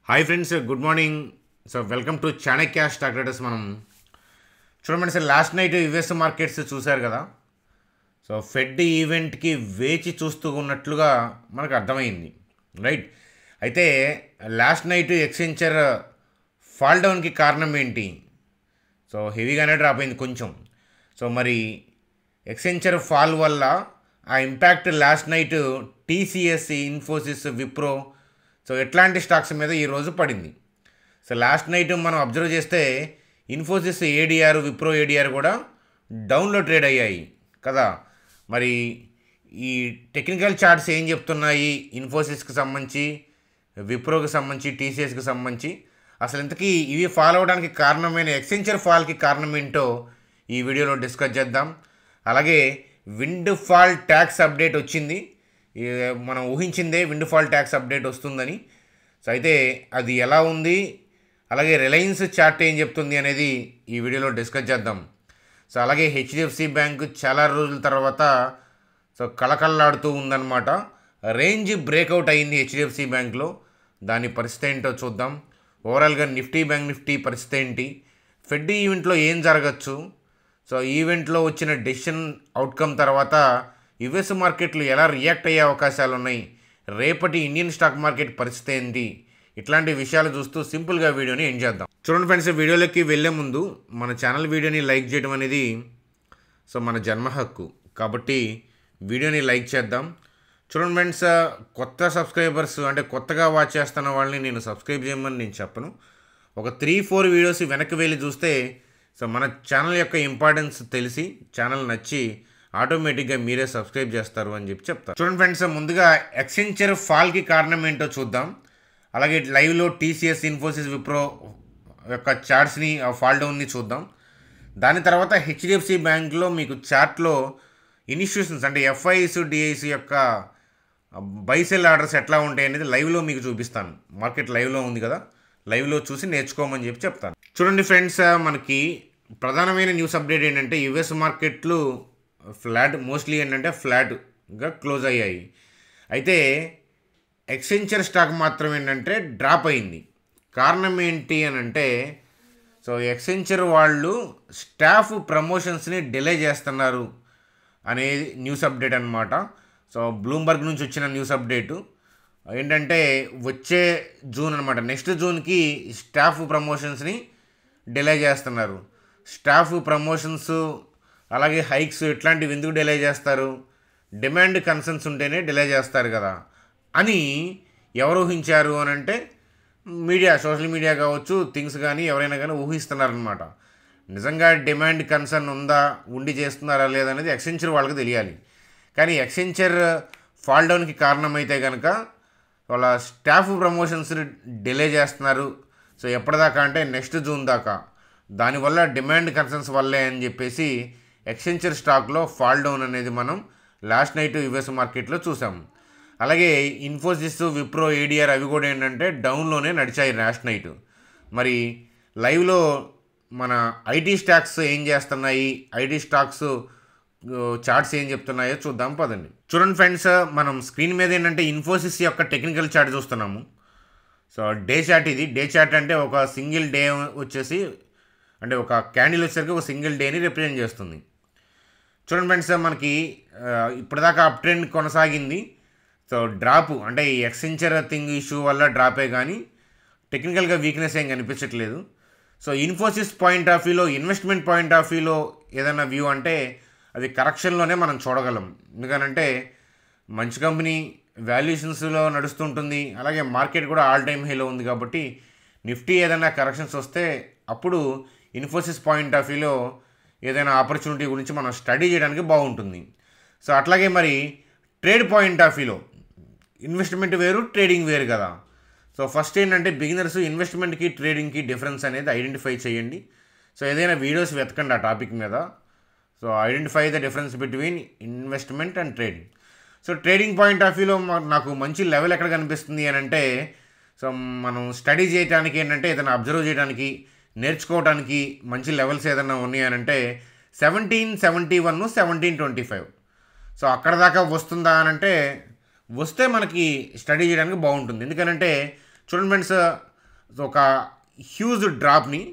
Hi friends, good morning. So welcome to Chanakya stock traders. మనం చూడమండి sir, last night US markets చూశారు కదా. So fed ఈవెంట్కి వేచి చూస్తూ ఉన్నట్లుగా మనకు అర్థమైంది, రైట్. అయితే లాస్ట్ నైట్ ఎక్స్చెంజర్ ఫాల్ డౌన్కి కారణం ఏంటి? సో హెవీగానే డ్రాప్ అయింది కొంచెం. సో మరి ఎక్స్చెంజర్ ఫాల్ వల్ల ఆ impact last night TCS, Infosys, Wipro, so ఎట్లాంటి స్టాక్స్ మీద ఈరోజు పడింది. సో లాస్ట్ నైట్ మనం అబ్జర్వ్ చేస్తే ఇన్ఫోసిస్ ఏడిఆర్, విప్రో ఏడిఆర్ కూడా డౌన్లో ట్రేడ్ అయ్యాయి కదా. మరి ఈ టెక్నికల్ చార్ట్స్ ఏం చెప్తున్నాయి ఇన్ఫోసిస్కి సంబంధించి, విప్రోకి సంబంధించి, టీసీఎస్కి సంబంధించి, అసలు ఇంతకీ ఇవి ఫాలో అవడానికి కారణమైన ఎక్స్చెంజర్ ఫాల్కి కారణం ఏంటో ఈ వీడియోలో డిస్కస్ చేద్దాం. అలాగే విండ్ ఫాల్ ట్యాక్స్ అప్డేట్ వచ్చింది. మనం ఊహించిందే విండ్ ఫాల్ ట్యాక్స్ అప్డేట్ వస్తుందని. సో అయితే అది ఎలా ఉంది, అలాగే రిలయన్స్ చార్ట్ ఏం చెప్తుంది అనేది ఈ వీడియోలో డిస్కస్ చేద్దాం. సో అలాగే హెచ్డిఎఫ్సి బ్యాంక్ చాలా రోజుల తర్వాత సో కళకళలాడుతూ ఉందన్నమాట. రేంజ్ బ్రేక్అవుట్ అయింది హెచ్డిఎఫ్సి బ్యాంక్లో. దాని పరిస్థితి ఏంటో చూద్దాం. ఓవరాల్గా నిఫ్టీ, బ్యాంక్ నిఫ్టీ పరిస్థితి ఏంటి, ఫెడ్ ఈవెంట్లో ఏం జరగచ్చు, సో ఈవెంట్లో వచ్చిన డెసిషన్ అవుట్కమ్ తర్వాత యుఎస్ మార్కెట్లు ఎలా రియాక్ట్ అయ్యే అవకాశాలు ఉన్నాయి, రేపటి ఇండియన్ స్టాక్ మార్కెట్ పరిస్థితి ఏంటి, ఇట్లాంటి విషయాలు చూస్తూ సింపుల్గా వీడియోని ఎండ్ చేద్దాం. చూడండి ఫ్రెండ్స్, వీడియోలోకి వెళ్ళే ముందు మన ఛానల్ వీడియోని లైక్ చేయడం అనేది సో మన జన్మ హక్కు, కాబట్టి వీడియోని లైక్ చేద్దాం. చూడండి ఫ్రెండ్స్, కొత్త సబ్స్క్రైబర్స్ అంటే కొత్తగా వాచ్ చేస్తున్న వాళ్ళని నేను సబ్స్క్రైబ్ చేయమని నేను చెప్పను. ఒక 3-4 వీడియోస్ వెనక్కి వెళ్ళి చూస్తే సో మన ఛానల్ యొక్క ఇంపార్టెన్స్ తెలిసి, ఛానల్ నచ్చి ఆటోమేటిక్గా మీరే సబ్స్క్రైబ్ చేస్తారు అని చెప్తారు. చూడండి ఫ్రెండ్స్, ముందుగా ఎక్స్చెంజర్ ఫాల్కి కారణం ఏంటో చూద్దాం. అలాగే లైవ్లో టీసీఎస్, ఇన్ఫోసిస్, విప్రో యొక్క చార్ట్స్ని, ఫాల్ డౌన్ని చూద్దాం. దాని తర్వాత హెచ్డిఎఫ్సి బ్యాంక్లో మీకు చార్ట్లో ఇన్స్టిట్యూషన్స్ అంటే ఎఫ్ఐస్, డిఐస్ యొక్క బైసెల్ ఆర్డర్స్ ఎట్లా ఉంటాయి అనేది లైవ్లో మీకు చూపిస్తాను. మార్కెట్ లైవ్లో ఉంది కదా, లైవ్లో చూసి నేర్చుకోమని చెప్తాను. చూడండి ఫ్రెండ్స్, మనకి ప్రధానమైన న్యూస్ అప్డేట్ ఏంటంటే యుఎస్ మార్కెట్లు మోస్ట్లీ ఏంటంటే ఫ్లాట్గా క్లోజ్ అయ్యాయి. అయితే ఎక్స్చెంజర్ స్టాక్ మాత్రం ఏంటంటే డ్రాప్ అయింది. కారణం ఏంటి అని అంటే సో ఎక్స్చెంజర్ వాళ్ళు స్టాఫ్ ప్రమోషన్స్ని డిలే చేస్తున్నారు అనేది న్యూస్ అప్డేట్ అనమాట. సో బ్లూంబర్గ్ నుంచి వచ్చిన న్యూస్ అప్డేటు ఏంటంటే వచ్చే జూన్ అనమాట, నెక్స్ట్ జూన్కి స్టాఫ్ ప్రమోషన్స్ని డిలే చేస్తున్నారు. స్టాఫ్ ప్రమోషన్స్ అలాగే హైక్స్ ఇట్లాంటివి ఎందుకు డిలే చేస్తారు? డిమాండ్ కన్సర్న్స్ ఉంటేనే డిలే చేస్తారు కదా అని ఎవరు ఊహించారు అని అంటే మీడియా, సోషల్ మీడియా కావచ్చు, థింగ్స్ కానీ ఎవరైనా కానీ ఊహిస్తున్నారనమాట. నిజంగా డిమాండ్ కన్సర్న్ ఉందా, ఉండి చేస్తున్నారా లేదనేది ఎక్స్చెంజర్ వాళ్ళకి తెలియాలి. కానీ ఎక్స్చెంజర్ ఫాల్ డౌన్కి కారణమైతే కనుక వాళ్ళ స్టాఫ్ ప్రమోషన్స్ డిలే చేస్తున్నారు. సో ఎప్పటిదాకా అంటే నెక్స్ట్ జూన్ దాకా. దానివల్ల డిమాండ్ కన్సర్న్స్ వల్లే అని చెప్పేసి ఎక్స్చెంజర్ స్టాక్లో ఫాల్ డౌన్ అనేది మనం లాస్ట్ నైట్ యుఎస్ మార్కెట్లో చూసాము. అలాగే ఇన్ఫోసిస్, విప్రో, ఏడిఆర్ అవి కూడా ఏంటంటే డౌన్లోనే నడిచాయి లాస్ట్ నైట్. మరి లైవ్లో మన ఐటీ స్టాక్స్ ఏం చేస్తున్నాయి, ఐటీ స్టాక్స్ చార్ట్స్ ఏం చెప్తున్నాయో చూద్దాం పదండి. చూడండి ఫ్రెండ్స్, మనం స్క్రీన్ మీద ఏంటంటే ఇన్ఫోసిస్ యొక్క టెక్నికల్ చార్ట్ చూస్తున్నాము. సో డే చార్ట్ ఇది. డే చార్ట్ అంటే ఒక సింగిల్ డే వచ్చేసి అంటే ఒక క్యాండిల్ వచ్చేసరికి ఒక సింగిల్ డేని రిప్రజెంట్ చేస్తుంది. చూడండి ఫ్రెండ్స్, మనకి ఇప్పటిదాకా అప్ ట్రెండ్ కొనసాగింది. సో డ్రాప్ అంటే ఈ ఎక్స్చెంజర్ ఇష్యూ వల్ల డ్రాపే కానీ టెక్నికల్గా వీక్నెస్ ఏం కనిపించట్లేదు. సో ఇన్ఫోసిస్ పాయింట్ ఆఫ్ వ్యూలో, ఇన్వెస్ట్మెంట్ పాయింట్ ఆఫ్ వ్యూలో ఏదైనా వ్యూ అంటే అది కరెక్షన్లోనే మనం చూడగలం. ఎందుకనంటే మంచి కంపెనీ వాల్యుయేషన్స్లో నడుస్తుంటుంది, అలాగే మార్కెట్ కూడా ఆల్ టైమ్ హైలో ఉంది. కాబట్టి నిఫ్టీ ఏదైనా కరెక్షన్స్ వస్తే అప్పుడు ఇన్ఫోసిస్ పాయింట్ ఆఫ్ వ్యూలో ఏదైనా ఆపర్చునిటీ గురించి మనం స్టడీ చేయడానికి బాగుంటుంది. సో అట్లాగే మరి ట్రేడ్ పాయింట్ ఆఫ్ వ్యూలో ఇన్వెస్ట్మెంట్ వేరు, ట్రేడింగ్ వేరు కదా. సో ఫస్ట్ ఏంటంటే బిగినర్స్ ఇన్వెస్ట్మెంట్కి, ట్రేడింగ్కి డిఫరెన్స్ అనేది ఐడెంటిఫై చేయండి. సో ఏదైనా వీడియోస్ వెతకండి ఆ టాపిక్ మీద. So identify the difference between investment and trading. So trading point of వ్యూలో నాకు మంచి లెవెల్ ఎక్కడ కనిపిస్తుంది అని అంటే సో మనం స్టడీ చేయడానికి ఏంటంటే ఏదైనా అబ్జర్వ్ చేయడానికి, నేర్చుకోవడానికి మంచి లెవెల్స్ ఏదైనా ఉన్నాయనంటే 1771, 1725. సో అక్కడ దాకా వస్తుందా అని అంటే వస్తే మనకి స్టడీ చేయడానికి బాగుంటుంది. ఎందుకంటే చూడండి ఫ్రెండ్స్, ఒక హ్యూజ్ డ్రాప్ని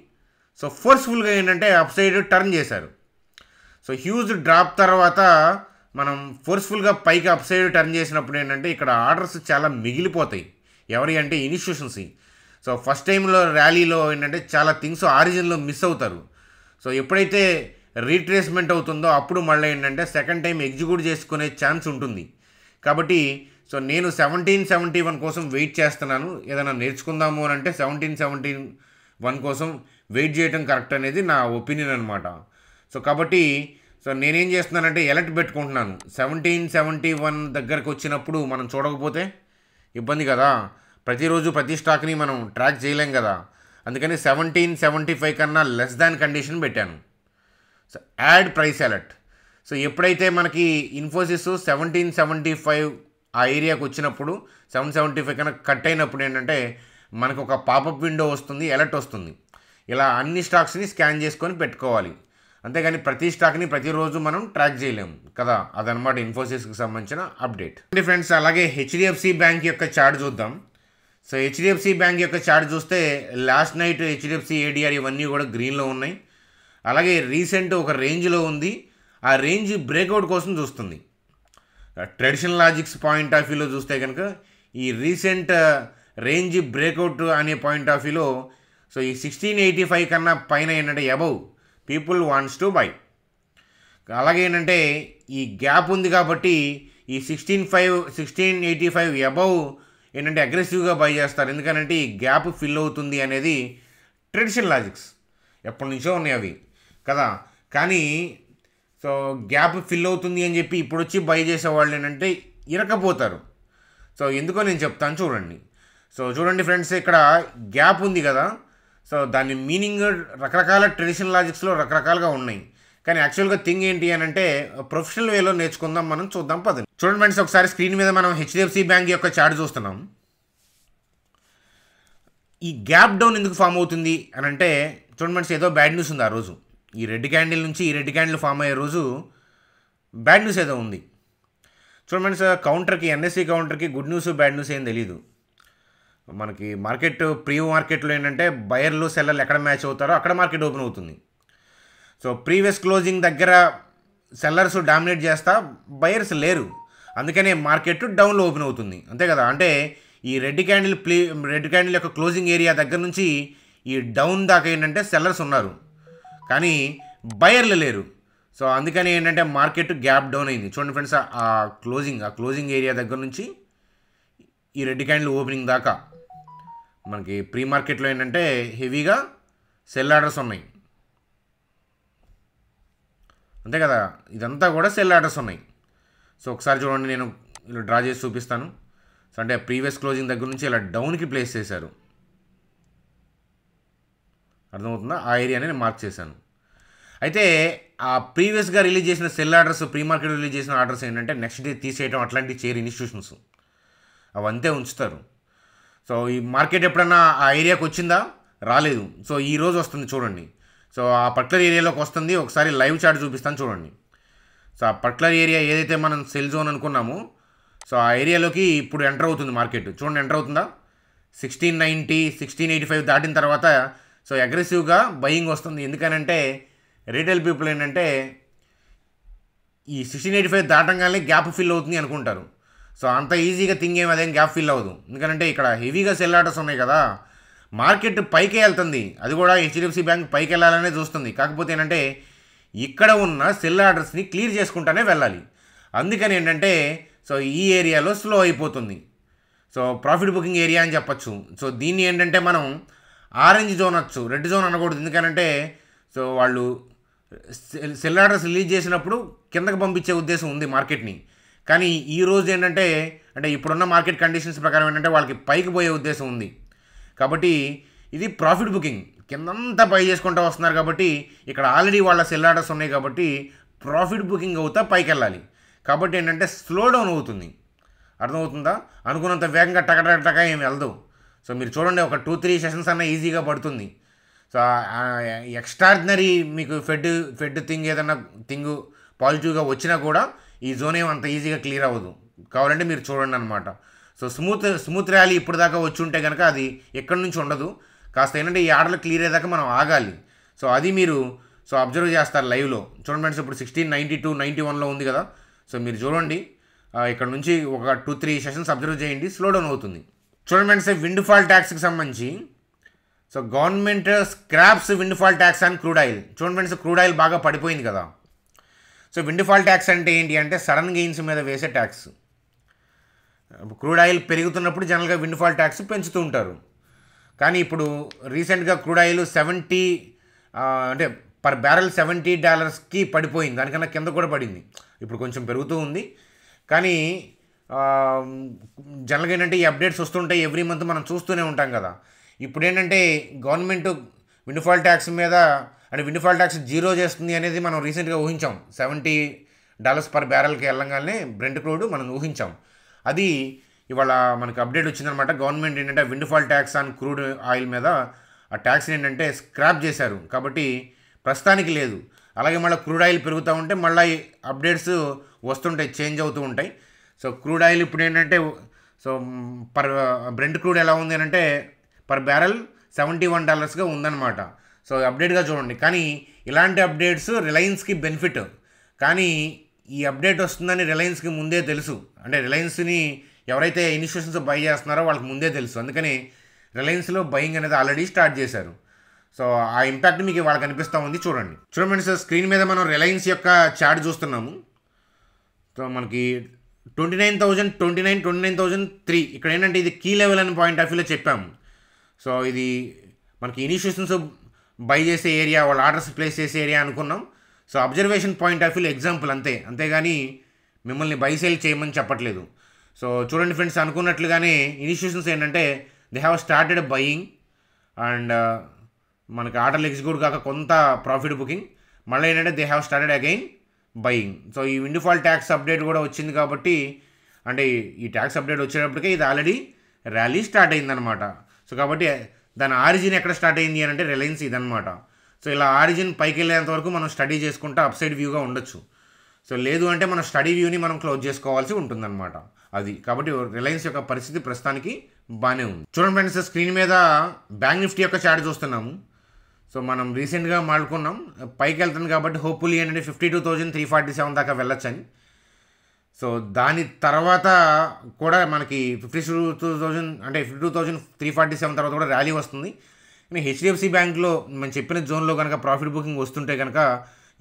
సో ఫోర్స్ఫుల్గా ఏంటంటే అప్ సైడ్ టర్న్ చేశారు. సో హ్యూజ్ డ్రాప్ తర్వాత మనం ఫోర్స్ఫుల్గా పైకి అప్ సైడ్ టర్న్ చేసినప్పుడు ఏంటంటే ఇక్కడ ఆర్డర్స్ చాలా మిగిలిపోతాయి. ఎవరి అంటే ఇన్స్టిట్యూషన్స్. సో ఫస్ట్ టైంలో ర్యాలీలో ఏంటంటే చాలా థింగ్స్ ఆరిజిన్లో మిస్ అవుతారు. సో ఎప్పుడైతే రీట్రేస్మెంట్ అవుతుందో అప్పుడు మళ్ళీ ఏంటంటే సెకండ్ టైం ఎగ్జిక్యూట్ చేసుకునే ఛాన్స్ ఉంటుంది. కాబట్టి సో నేను 1771 కోసం వెయిట్ చేస్తున్నాను. ఏదైనా నేర్చుకుందాము అని అంటే 1771 కోసం వెయిట్ చేయడం కరెక్ట్ అనేది నా ఒపీనియన్ అనమాట. సో కాబట్టి సో నేనేం చేస్తున్నానంటే ఎలర్ట్ పెట్టుకుంటున్నాను. 1771 దగ్గరకు వచ్చినప్పుడు మనం చూడకపోతే ఇబ్బంది కదా. ప్రతిరోజు ప్రతి స్టాక్ని మనం ట్రాక్ చేయలేం కదా. అందుకని 1775 కన్నా లెస్ దాన్ కండిషన్ పెట్టాను. So add price alert. So ఎప్పుడైతే మనకి ఇన్ఫోసిస్ 1775 ఆ ఏరియాకి వచ్చినప్పుడు 775 కన్నా కట్ అయినప్పుడు ఏంటంటే మనకు ఒక పాపప్ విండో వస్తుంది, అలర్ట్ వస్తుంది. ఇలా అన్ని స్టాక్స్ని స్కాన్ చేసుకొని పెట్టుకోవాలి. అంతేగాని ప్రతి స్టాక్ని ప్రతిరోజు మనం ట్రాక్ చేయలేము కదా. అదనమాట ఇన్ఫోసిస్కి సంబంధించిన అప్డేట్. ఫ్రెండ్స్, అలాగే హెచ్డిఎఫ్సి బ్యాంక్ యొక్క చార్ట్ చూద్దాం. సో హెచ్డిఎఫ్సి బ్యాంక్ యొక్క చార్ట్ చూస్తే లాస్ట్ నైట్ హెచ్డిఎఫ్సి ఏడిఆర్ ఇవన్నీ కూడా గ్రీన్లో ఉన్నాయి. అలాగే రీసెంట్ ఒక రేంజ్లో ఉంది. ఆ రేంజ్ బ్రేక్అవుట్ కోసం చూస్తుంది. ట్రెడిషనల్ లాజిక్స్ పాయింట్ ఆఫ్ వ్యూలో చూస్తే కనుక ఈ రీసెంట్ రేంజ్ బ్రేక్అవుట్ అనే పాయింట్ ఆఫ్ వ్యూలో సో ఈ 1685 కన్నా పైన ఏంటంటే above people wants to buy. అలాగే ఏంటంటే ఈ గ్యాప్ ఉంది కాబట్టి ఈ 1685 అబౌవ్ ఏంటంటే అగ్రెసివ్గా బై చేస్తారు. ఎందుకంటే ఈ గ్యాప్ ఫిల్ అవుతుంది అనేది ట్రెడిషనల్ లాజిక్స్ ఎప్పటి నుంచో ఉన్నాయి అవి కదా. కానీ సో గ్యాప్ ఫిల్ అవుతుంది అని చెప్పి ఇప్పుడు వచ్చి బై చేసేవాళ్ళు ఏంటంటే ఇరకపోతారు. సో ఎందుకో నేను చెప్తాను చూడండి. సో చూడండి ఫ్రెండ్స్, ఇక్కడ గ్యాప్ ఉంది కదా. సో దాని మీనింగ్ రకరకాల ట్రెడిషనల్ లాజిక్స్లో రకరకాలుగా ఉన్నాయి. కానీ యాక్చువల్గా థింగ్ ఏంటి అని అంటే ప్రొఫెషనల్ వేలో నేర్చుకుందాం, మనం చూద్దాం పదండి. చూడండి ఫ్రెండ్స్, ఒకసారి స్క్రీన్ మీద మనం హెచ్డిఎఫ్సి బ్యాంక్ యొక్క చార్ట్ చూస్తున్నాం. ఈ గ్యాప్ డౌన్ ఎందుకు ఫామ్ అవుతుంది అని అంటే చూడండి ఫ్రెండ్స్, ఏదో బ్యాడ్ న్యూస్ ఉంది ఆ రోజు. ఈ రెడ్ క్యాండిల్ నుంచి ఈ రెడ్ క్యాండిల్ ఫామ్ అయ్యే రోజు బ్యాడ్ న్యూస్ ఏదో ఉంది. చూడండి ఫ్రెండ్స్, కౌంటర్కి ఎన్ఎస్సి కౌంటర్కి గుడ్ న్యూస్ బ్యాడ్ న్యూస్ ఏం తెలీదు. మనకి మార్కెట్ ప్రీ మార్కెట్లో ఏంటంటే బయర్లు సెల్లర్లు ఎక్కడ మ్యాచ్ అవుతారో అక్కడ మార్కెట్ ఓపెన్ అవుతుంది. సో ప్రీవియస్ క్లోజింగ్ దగ్గర సెల్లర్స్ డామినేట్ చేస్తా, బయర్స్ లేరు, అందుకనే మార్కెట్ డౌన్లో ఓపెన్ అవుతుంది, అంతే కదా. అంటే ఈ రెడ్ క్యాండిల్ యొక్క క్లోజింగ్ ఏరియా దగ్గర నుంచి ఈ డౌన్ దాకా ఏంటంటే సెల్లర్స్ ఉన్నారు కానీ బయర్లు లేరు. సో అందుకని ఏంటంటే మార్కెట్ గ్యాప్ డౌన్ అయింది. చూడండి ఫ్రెండ్స్, ఆ క్లోజింగ్ ఏరియా దగ్గర నుంచి ఈ రెడ్ క్యాండిల్ ఓపెనింగ్ దాకా మనకి ప్రీ మార్కెట్లో ఏంటంటే హెవీగా సెల్ ఆర్డర్స్ ఉన్నాయి, అంతే కదా. ఇదంతా కూడా సెల్ ఆర్డర్స్ ఉన్నాయి. సో ఒకసారి చూడండి, నేను ఇలా డ్రా చేసి చూపిస్తాను. సో అంటే ప్రీవియస్ క్లోజింగ్ దగ్గర నుంచి ఇలా డౌన్కి ప్లేస్ చేశారు, అర్థమవుతుందా. ఆ ఏరియాని నేను మార్క్ చేశాను. అయితే ఆ ప్రీవియస్గా రిలీజ్ చేసిన cell orders, pre market release చేసిన ఆర్డర్స్ ఏంటంటే నెక్స్ట్ డే తీసేయడం అట్లాంటివి చేయరు ఇన్స్టిట్యూషన్స్, అవంతే ఉంచుతారు. సో ఈ మార్కెట్ ఎప్పుడన్నా ఆ ఏరియాకి వచ్చిందా? రాలేదు. సో ఈ రోజు వస్తుంది చూడండి. సో ఆ పర్టికులర్ ఏరియాలోకి వస్తుంది. ఒకసారి లైవ్ చార్ట్ చూపిస్తాను చూడండి. సో ఆ పర్టికులర్ ఏరియా ఏదైతే మనం సెల్ జోన్ అనుకున్నామో సో ఆ ఏరియాలోకి ఇప్పుడు ఎంటర్ అవుతుంది మార్కెట్. చూడండి ఎంటర్ అవుతుందా. 1690 1685 దాటిన తర్వాత సో అగ్రెసివ్గా బయింగ్ వస్తుంది. ఎందుకనంటే రీటైల్ పీపుల్ ఏంటంటే ఈ 1685 దాటంగానే గ్యాప్ ఫిల్ అవుతుంది అనుకుంటారు. సో అంత ఈజీగా థింగ్ అదేం గ్యాప్ ఫిల్ అవ్వదు. ఎందుకంటే ఇక్కడ హెవీగా సెల్ ఆర్డర్స్ ఉన్నాయి కదా, మార్కెట్ పైకే వెళ్తుంది, అది కూడా హెచ్డిఎఫ్సి బ్యాంక్ పైకి వెళ్ళాలనే చూస్తుంది. కాకపోతే ఏంటంటే ఇక్కడ ఉన్న సెల్ ఆర్డర్స్ని క్లియర్ చేసుకుంటానే వెళ్ళాలి. అందుకని ఏంటంటే సో ఈ ఏరియాలో స్లో అయిపోతుంది. సో ప్రాఫిట్ బుకింగ్ ఏరియా అని చెప్పచ్చు. సో దీన్ని ఏంటంటే మనం ఆరెంజ్ జోన్ అనొచ్చు, రెడ్ జోన్ అనకూడదు. ఎందుకనంటే సో వాళ్ళు సెల్ ఆర్డర్స్ రిలీజ్ చేసినప్పుడు కిందకి పంపించే ఉద్దేశం ఉంది మార్కెట్ని. కానీ ఈ రోజు ఏంటంటే అంటే ఇప్పుడున్న మార్కెట్ కండిషన్స్ ప్రకారం ఏంటంటే వాళ్ళకి పైకి పోయే ఉద్దేశం ఉంది. కాబట్టి ఇది ప్రాఫిట్ బుకింగ్, కిందంతా బై చేసుకుంటూ వస్తున్నారు. కాబట్టి ఇక్కడ ఆల్రెడీ వాళ్ళ సెల్ ఆర్డర్స్ ఉన్నాయి కాబట్టి ప్రాఫిట్ బుకింగ్ అవుతా పైకి వెళ్ళాలి. కాబట్టి ఏంటంటే స్లో డౌన్ అవుతుంది, అర్థమవుతుందా. అనుకున్నంత వేగంగా టక ఏమి వెళ్దు. సో మీరు చూడండి, ఒక 2-3 సెషన్స్ అన్న ఈజీగా పడుతుంది. సో ఎక్స్ట్రాడినరీ మీకు ఫెడ్ థింగ్ ఏదన్నా థింగ్ పాజిటివ్గా వచ్చినా కూడా ఈ జోన్ ఏమంత ఈజీగా క్లియర్ అవ్వదు. కావాలంటే మీరు చూడండి అనమాట. సో స్మూత్ ర్యాలీ ఇప్పుడు దాకా వచ్చి ఉంటే కనుక అది ఎక్కడి నుంచి ఉండదు. కాస్త ఏంటంటే ఈ ఆర్డర్లు క్లియర్ అయ్యేదాకా మనం ఆగాలి. సో అది మీరు అబ్జర్వ్ చేస్తారు లైవ్లో. చూడండి ఫ్రెండ్స్, ఇప్పుడు 1692 91లో ఉంది కదా. సో మీరు చూడండి, ఇక్కడ నుంచి ఒక 2-3 సెషన్స్ అబ్జర్వ్ చేయండి, స్లో డౌన్ అవుతుంది. చూడండి ఫ్రెండ్స్, విండ్ ఫాల్ ట్యాక్స్కి సంబంధించి so government scraps wind fall tax and crude oil. చూడండి ఫ్రెండ్స్, క్రూడ్ ఆయిల్ బాగా పడిపోయింది కదా. సో విండ్ ఫాల్ ట్యాక్స్ అంటే ఏంటి అంటే సడన్ గెయిన్స్ మీద వేసే ట్యాక్స్. క్రూడ్ ఆయిల్ పెరుగుతున్నప్పుడు జనరల్గా విండ్ ఫాల్ ట్యాక్స్ పెంచుతూ ఉంటారు. కానీ ఇప్పుడు రీసెంట్గా క్రూడ్ ఆయిల్ 70 అంటే పర్ బ్యారెల్ $70కి పడిపోయింది. దానికన్నా కింద కూడా పడింది. ఇప్పుడు కొంచెం పెరుగుతూ ఉంది. కానీ జనరల్గా ఏంటంటే ఈ అప్డేట్స్ వస్తుంటాయి, ఎవ్రీ మంత్ మనం చూస్తూనే ఉంటాం కదా. ఇప్పుడు ఏంటంటే గవర్నమెంట్ విండ్ ఫాల్ ట్యాక్స్ మీద అంటే విండ్ ఫాల్ ట్యాక్స్ జీరో చేస్తుంది అనేది మనం రీసెంట్గా ఊహించాం. $70 పర్ బ్యారెల్కి వెళ్ళంగానే బ్రెంట్ క్రూడ్ మనం ఊహించాం. అది ఇవాళ మనకి అప్డేట్ వచ్చిందనమాట. గవర్నమెంట్ ఏంటంటే wind fall tax on crude oil మీద ఆ ట్యాక్స్ ఏంటంటే స్క్రాప్ చేశారు. కాబట్టి ప్రస్తుతానికి లేదు. అలాగే మళ్ళీ క్రూడ్ ఆయిల్ పెరుగుతూ ఉంటే మళ్ళీ అప్డేట్స్ వస్తుంటాయి, చేంజ్ అవుతూ ఉంటాయి. సో క్రూడ్ ఆయిల్ ఇప్పుడు ఏంటంటే బ్రెంట్ క్రూడ్ ఎలా ఉంది అంటే పర్ బ్యారెల్ $71గా ఉందన్నమాట. సో అప్డేట్గా చూడండి. కానీ ఇలాంటి అప్డేట్స్ రిలయన్స్కి బెనిఫిట్. కానీ ఈ అప్డేట్ వస్తుందని రిలయన్స్కి ముందే తెలుసు. అంటే రిలయన్స్ని ఎవరైతే ఇన్స్టిట్యూషన్స్ బై చేస్తున్నారో వాళ్ళకి ముందే తెలుసు. అందుకని రిలయన్స్లో బయింగ్ అనేది ఆల్రెడీ స్టార్ట్ చేశారు. సో ఆ ఇంపాక్ట్ మీకు వాళ్ళకి కనిపిస్తూ ఉంది. చూడండి సార్, స్క్రీన్ మీద మనం రిలయన్స్ యొక్క చార్ట్ చూస్తున్నాము. సో మనకి 29,003 ఇక్కడ ఏంటంటే ఇది కీ లెవెల్ అని పాయింట్ ఆఫ్ వ్యూలో చెప్పాము. సో ఇది మనకి ఇన్స్టిట్యూషన్స్ బై చేసే ఏరియా, వాళ్ళ ఆర్డర్స్ ప్లేస్ చేసే ఏరియా అనుకున్నాం. సో అబ్జర్వేషన్ పాయింట్ ఆఫ్ వ్యూలో ఎగ్జాంపుల్ అంతేగాని మిమ్మల్ని బై సేల్ చేయమని చెప్పట్లేదు. సో చూడండి ఫ్రెండ్స్, అనుకున్నట్లుగానే ఇన్స్టిట్యూషన్స్ ఏంటంటే they have started buying and మనకి ఆర్డర్లు ఎగ్జిక్యూట్ కాక కొంత ప్రాఫిట్ బుకింగ్, మళ్ళీ ఏంటంటే they have started again buying. So ఈ విండ్ ఫాల్ ట్యాక్స్ అప్డేట్ కూడా వచ్చింది కాబట్టి, అంటే ఈ ట్యాక్స్ అప్డేట్ వచ్చేటప్పటికే ఇది ఆల్రెడీ ర్యాలీ స్టార్ట్ అయిందనమాట. సో కాబట్టి దాని ఆరిజిన్ ఎక్కడ స్టార్ట్ అయింది అని అంటే రిలయన్స్ ఇదనమాట. సో ఇలా ఆరిజిన్ పైకి వెళ్ళేంత వరకు మనం స్టడీ చేసుకుంటూ అప్సైడ్ వ్యూగా ఉండొచ్చు. సో లేదు అంటే మన స్టడీ వ్యూని మనం క్లోజ్ చేసుకోవాల్సి ఉంటుందన్నమాట. అది కాబట్టి రిలయన్స్ యొక్క పరిస్థితి ప్రస్తుతానికి బాగానే ఉంది. చూడండి ఫ్రెండ్స్, స్క్రీన్ మీద బ్యాంక్ నిఫ్టీ యొక్క చార్ట్ చూస్తున్నాము. సో మనం రీసెంట్గా మాట్లాడుకున్నాం పైకి వెళ్తుంది కాబట్టి హోప్ఫుల్లీ ఏంటంటే 52,347 దాకా వెళ్ళొచ్చని. సో దాని తర్వాత కూడా మనకి 52,000 అంటే 52,347 తర్వాత కూడా ర్యాలీ వస్తుంది. కానీ హెచ్డిఎఫ్సి బ్యాంక్లో మనం చెప్పిన జోన్లో కనుక ప్రాఫిట్ బుకింగ్ వస్తుంటే కనుక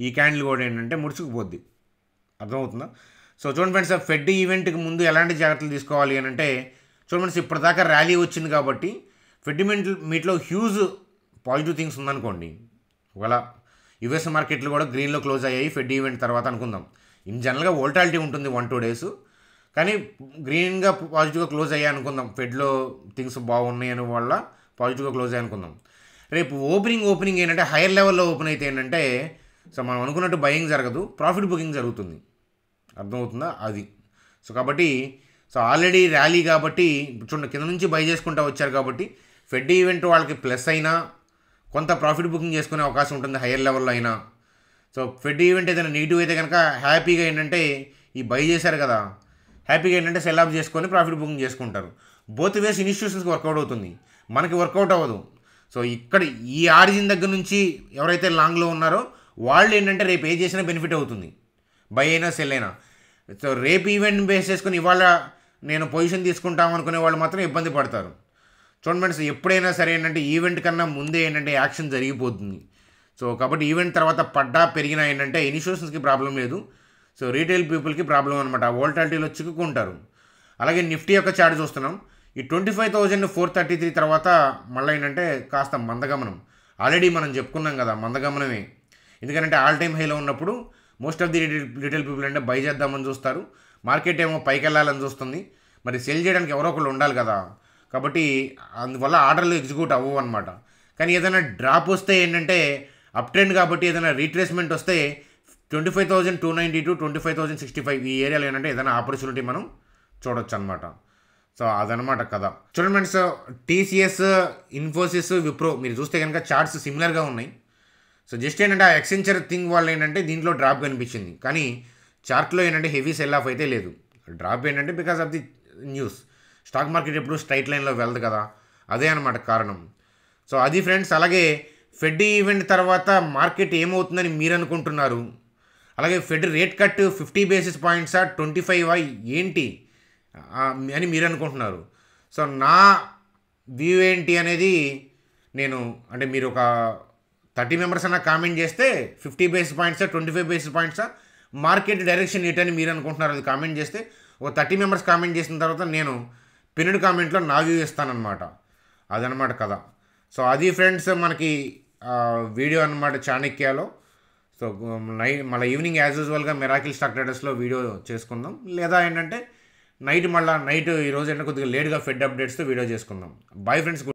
ఈ క్యాండిల్ కూడా ఏంటంటే ముడుచుకుపోద్ది. అర్థమవుతుందా? సో చూడండి ఫ్రెండ్స్, ఫెడ్ ఈవెంట్కి ముందు ఎలాంటి జాగ్రత్తలు తీసుకోవాలి అని అంటే చూడండి ఫ్రెండ్స్, ఇప్పటిదాకా ర్యాలీ వచ్చింది కాబట్టి ఫెడ్ మీట్లో హ్యూజ్ పాజిటివ్ థింగ్స్ ఉందనుకోండి. ఒకవేళ యుఎస్ మార్కెట్లు కూడా గ్రీన్లో క్లోజ్ అయ్యాయి ఫెడ్ ఈవెంట్ తర్వాత అనుకుందాం. ఇన్ జనరల్గా వోల్టాలిటీ ఉంటుంది 1-2 డేస్, కానీ గ్రీన్గా పాజిటివ్గా క్లోజ్ అయ్యాయి అనుకుందాం. ఫెడ్లో థింగ్స్ బాగున్నాయి అని వల్ల పాజిటివ్గా క్లోజ్ అయ్యాయి అనుకుందాం. రేపు ఓపెనింగ్ ఏంటంటే హైయర్ లెవెల్లో ఓపెన్ అయితే ఏంటంటే సో మనం అనుకున్నట్టు బయింగ్ జరగదు, ప్రాఫిట్ బుకింగ్ జరుగుతుంది. అర్థమవుతుందా? అది. సో కాబట్టి ఆల్రెడీ ర్యాలీ కాబట్టి చూడండి కింద నుంచి బై చేసుకుంటూ వచ్చారు కాబట్టి ఫెడ్ ఈవెంట్ వాళ్ళకి ప్లస్ అయినా కొంత ప్రాఫిట్ బుకింగ్ చేసుకునే అవకాశం ఉంటుంది హైయర్ లెవెల్లో అయినా. సో ఫెడ్ ఈవెంట్ ఏదైనా నెగిటివ్ అయితే కనుక హ్యాపీగా ఏంటంటే ఈ బై చేశారు కదా, హ్యాపీగా ఏంటంటే సెల్ ఆఫ్ చేసుకొని ప్రాఫిట్ బుకింగ్ చేసుకుంటారు. బోత్ వేస్ ఇన్స్టిట్యూషన్స్కి వర్కౌట్ అవుతుంది, మనకి వర్కౌట్ అవ్వదు. సో ఇక్కడ ఈ ఆరిజిన్ దగ్గర నుంచి ఎవరైతే లాంగ్లో ఉన్నారో వాళ్ళు ఏంటంటే రేపు ఏ చేసినా బెనిఫిట్ అవుతుంది, బై అయినా సెల్ అయినా. సో రేపు ఈవెంట్ బేస్ చేసుకొని ఇవాళ నేను పొజిషన్ తీసుకుంటాం అనుకునే వాళ్ళు మాత్రం ఇబ్బంది పడతారు. చూడండి ఫ్రెండ్స్, ఎప్పుడైనా సరే ఏంటంటే ఈవెంట్ కన్నా ముందే ఏంటంటే యాక్షన్ జరిగిపోతుంది. సో కాబట్టి ఈవెంట్ తర్వాత పడ్డా పెరిగినా ఏంటంటే ఇన్స్టిట్యూషన్స్కి ప్రాబ్లం లేదు, సో రీటైల్ పీపుల్కి ప్రాబ్లం అనమాట. వోల్టాలిటీలో చిక్కుకుంటారు. అలాగే నిఫ్టీ యొక్క చార్ట్ చూస్తున్నాం. ఈ 25,433 తర్వాత మళ్ళీ ఏంటంటే కాస్త మందగమనం. ఆల్రెడీ మనం చెప్పుకున్నాం కదా మందగమనమే. ఎందుకంటే ఆల్ టైమ్ హైలో ఉన్నప్పుడు most of the retail people అంటే బై చేద్దామని చూస్తారు, మార్కెట్ ఏమో పైకి వెళ్ళాలని చూస్తుంది. మరి సెల్ చేయడానికి ఎవరో ఒకళ్ళు ఉండాలి కదా, కాబట్టి అందువల్ల ఆర్డర్లు ఎగ్జిక్యూట్ అవ్వవు అనమాట. కానీ ఏదైనా డ్రాప్ వస్తే ఏంటంటే అప్ ట్రెండ్ కాబట్టి ఏదైనా రీట్రేస్మెంట్ వస్తే 25,292 25,065 ఈ ఏరియాలో ఏంటంటే ఏదైనా ఆపర్చునిటీ మనం చూడొచ్చు అనమాట. సో అదనమాట కదా. చూడండి ఫ్రెండ్స్, టీసీఎస్, ఇన్ఫోసిస్, విప్రో మీరు చూస్తే కనుక చార్ట్స్ సిమిలర్గా ఉన్నాయి. సో జస్ట్ ఏంటంటే ఆ ఎక్సెంచర్ థింగ్ వల్ల ఏంటంటే దీంట్లో డ్రాప్ కనిపించింది, కానీ చార్ట్లో ఏంటంటే హెవీ సెల్ ఆఫ్ అయితే లేదు. డ్రాప్ ఏంటంటే because of the news. Stock market ఎప్పుడు స్ట్రైట్ లైన్లో వెళ్ళదు కదా, అదే అనమాట కారణం. సో అది ఫ్రెండ్స్. అలాగే ఫెడ్ ఈవెంట్ తర్వాత మార్కెట్ ఏమవుతుందని మీరు అనుకుంటున్నారు? అలాగే ఫెడ్ రేట్ కట్ 50 బేసిస్ పాయింట్సా 25 ఏంటి అని మీరు అనుకుంటున్నారు? సో నా వ్యూ ఏంటి అనేది అంటే మీరు ఒక 30 మెంబర్స్ అన్న కామెంట్ చేస్తే 50 బేసిస్ పాయింట్సా 25 బేసిస్ పాయింట్సా మార్కెట్ డైరెక్షన్ ఏంటని మీరు అనుకుంటున్నారు అది కామెంట్ చేస్తే, ఒక 30 మెంబర్స్ కామెంట్ చేసిన తర్వాత నేను పిన్నుడ్ కామెంట్లో నా వ్యూ ఇస్తానన్నమాట. అదనమాట కదా. సో అది ఫ్రెండ్స్ మనకి వీడియో అనమాట చాణక్యలో. సో మళ్ళీ ఈవినింగ్ యాజ్ యూజువల్గా మిరాకిల్ స్టాక్ ట్రేడర్స్లో వీడియో చేసుకుందాం, లేదా ఏంటంటే నైట్ ఈరోజు కొద్దిగా లేట్గా ఫెడ్ అప్డేట్స్తో వీడియో చేసుకుందాం. Bye friends.